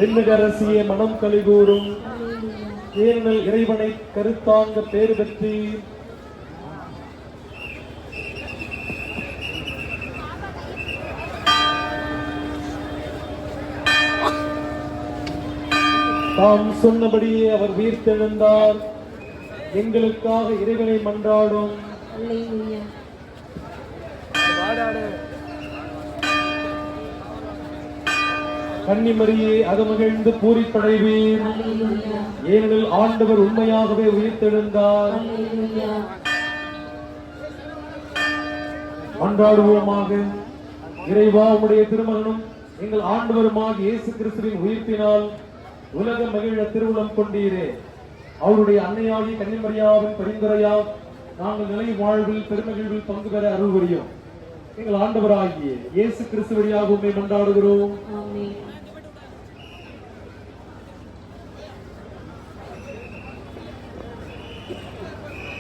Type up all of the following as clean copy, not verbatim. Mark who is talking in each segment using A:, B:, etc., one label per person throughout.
A: விண்ணகரசிய மனம் கலிகூறும். ஏனெனில் இறைவனை கருத்தாங்க பேறு பெற்று தாம் சொன்னபடியே அவர் உயிர்த்தெழுந்தார். எங்களுக்காக இறைவனை மன்றாடும். கன்னிமரியே அகமகிழ்ந்து பூரிப்படைவீர். ஏனெனில் ஆண்டவர் உண்மையாகவே உயிர்த்தெழுந்தார். மன்றாடுவோமாக. இறைவா, உம்முடைய திருமகனும் எங்கள் ஆண்டவருமாக இயேசு கிறிஸ்துவின் உயிர்ப்பினால் உலக மகிழ திருவுளம் கொண்டீரே. அவருடைய அன்னையாகி கன்னிமரியாவின் பரிந்துரையால் நாங்கள் நிலை வாழ்வில் பெருமகிழ்வில் பங்கு பெற அருள் புரியும். எங்கள் ஆண்டவராகிய இயேசு கிறிஸ்து வழியாக உம்மை மன்றாடுகிறோம்.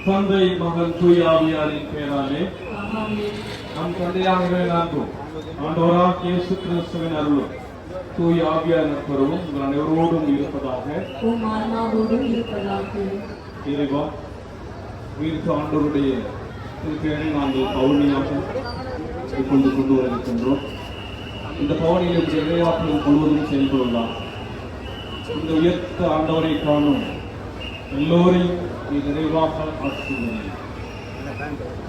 B: தந்தை, மகன், தூய ஆவியாரின் பெயராலே நம் தந்தையாகவே நான்கும் ஆண்டவராகிய இயேசு கிறிஸ்துவின் அருளும் தூய ஆவியாரின் கருவும் உங்கள் அனைவரோடும் இருப்பதாக. இறைவா, உயிர்த்த ஆண்டவருடைய திருப்பெயரை நாங்கள் பவுனியாக கொண்டு வருகின்றோம். இந்த பவனியில் இறைவாற்றல் முழுவதும் செயல்படலாம். இந்த உயர்த்த ஆண்டவரை காணும் எல்லோரையும் நிறைவாக ஆற்றுகிறேன்.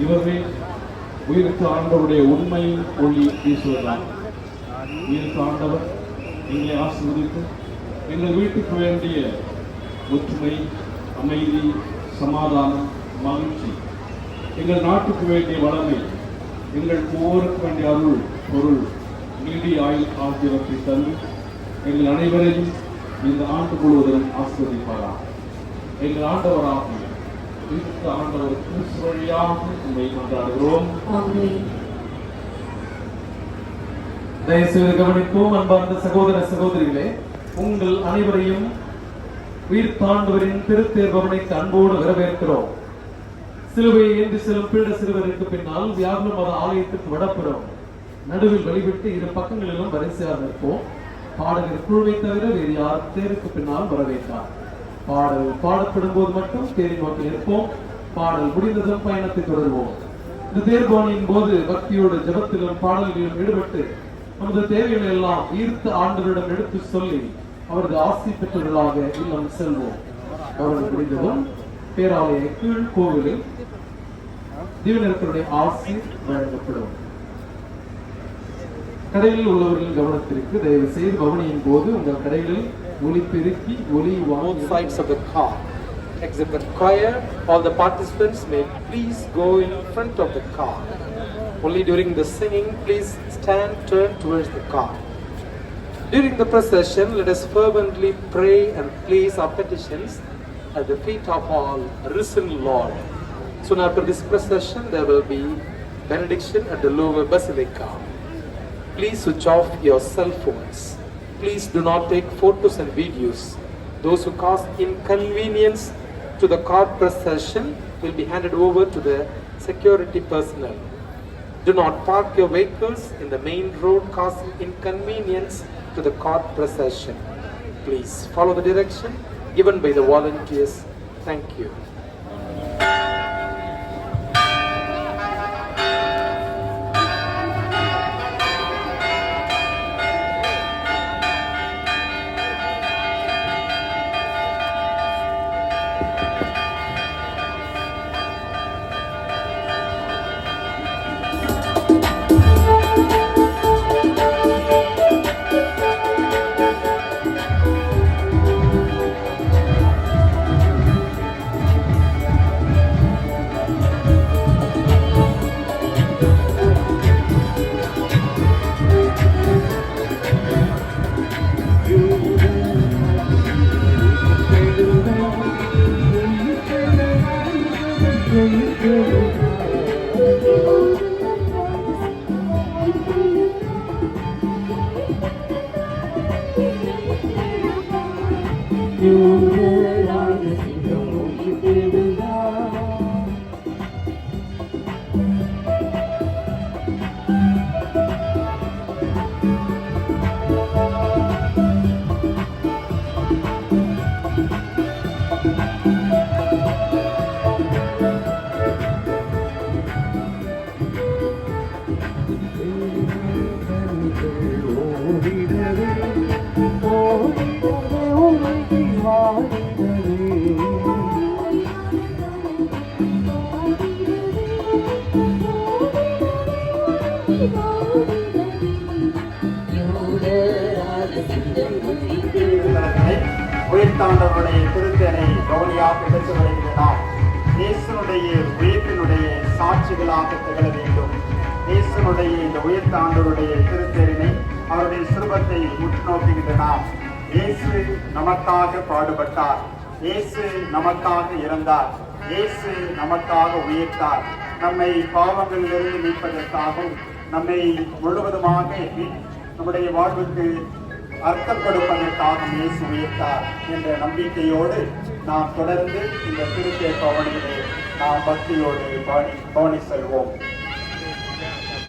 B: இவர்கள் உயிர்த்த ஆண்டவருடைய உண்மை ஒளி பேசுவதால் உயிர்த்த ஆண்டவர் எங்களை ஆசீர்வதித்து எங்கள் வீட்டுக்கு வேண்டிய ஒற்றுமை, அமைதி, சமாதானம், மகிழ்ச்சி, எங்கள் நாட்டுக்கு வேண்டிய வளமை, எங்கள் ஒவ்வொருக்கு வேண்டிய அருள், பொருள், நீடி ஆயுள் ஆகியவற்றை தந்து எங்கள் அனைவரையும் இந்த ஆண்டு முழுவதும் ஆசீர்வதிப்பாராம். எங்கள் ஆண்டவராகிய கிறிஸ்து ஆண்டவர் கிறிஸ்து வழியாக உண்மை கொண்டாடுகிறோம்.
A: தயவுசெய்து கவனிப்போம். அன்பார்ந்த சகோதர சகோதரிகளே, உங்கள் அனைவரையும் உயிர்த்தாண்டவரின் திருத்தேர் பவனிக்கு அன்போடு வரவேற்கிறோம். சிலுவையை ஏந்தி செல்லும் பீட சிறுவருக்கு பின்னால் வியாகுல மத ஆலயத்திற்கு வடப்புறம் நடுவில் வழிவிட்டு இரு பக்கங்களிலும் வரிசையாக நிற்போம். பாடகர் குழுவை தவிர வேறு யார் தேருக்கு பின்னால் வரவேற்றார். பாடல் பாடப்படும் போது மட்டும் தேரை நோக்கி நிற்போம். பாடல் முடிந்ததும் பயணத்தை தொடர்வோம். இந்த தேர்பானியின் போது பக்தியோடு ஜபத்திலும் பாடல்களிலும் ஈடுபட்டு நமது தேவைகளை எல்லாம் ஈர்த்த ஆண்டவரிடம் எடுத்து சொல்லி அவரது ஆசி பெற்றவர்களாக இல்லம் செல்வோம். அவர்கள் முடிந்ததும் பேராலய கீழ் கோவிலில் தீவனர்களுடைய ஆசி வழங்கப்படும். கடையில் உள்ளவர்களின் கவனத்திற்கு தயவு செய்து பவனியின் போது உங்கள் கடைகளில் ஒலி பெருக்கி ஒலி
C: both sides of the car. Exit the choir. All the participants may please go in front of the car. Only during the singing, please stand turned towards the car. During the procession, let us fervently pray and place our petitions at the feet of our risen Lord. Soon after this procession, there will be benediction at the Lower Basilica. Please switch off your cell phones. Please do not take photos and videos. Those who cause inconvenience to the car procession will be handed over to the security personnel. Do not park your vehicles in the main road, causing inconvenience to the car procession. Please follow the direction given by the volunteers. Thank you.
D: உயிர்த்தாண்டவருடைய திருத்தேனை கவனியாக பெற்று வருகின்ற நாம் இயேசுனுடைய உயிர்ப்பினுடைய சாட்சிகளாக திகழ வேண்டும். இயேசுனுடைய இந்த உயிர்த்தாண்டவருடைய திருத்தேரினை அவருடைய சிறுபத்தை முன்னோக்குகின்ற நாம் இயேசு நமக்காக பாடுபட்டார், இயேசு நமக்காக இறந்தார், இயேசு நமக்காக உயிர்த்தார். நம்மை பாவங்களிலிருந்து மீட்பதற்காகவும் நம்மை முழுவதுமாக நம்முடைய வாழ்வுக்கு அர்த்தம் கொடுப்பதற்காக இயேசு உயிர்த்தார் என்ற நம்பிக்கையோடு நாம் தொடர்ந்து இந்த திருத்தேர் பவனியிலே நாம் பக்தியோடு பவனி செல்வோம்.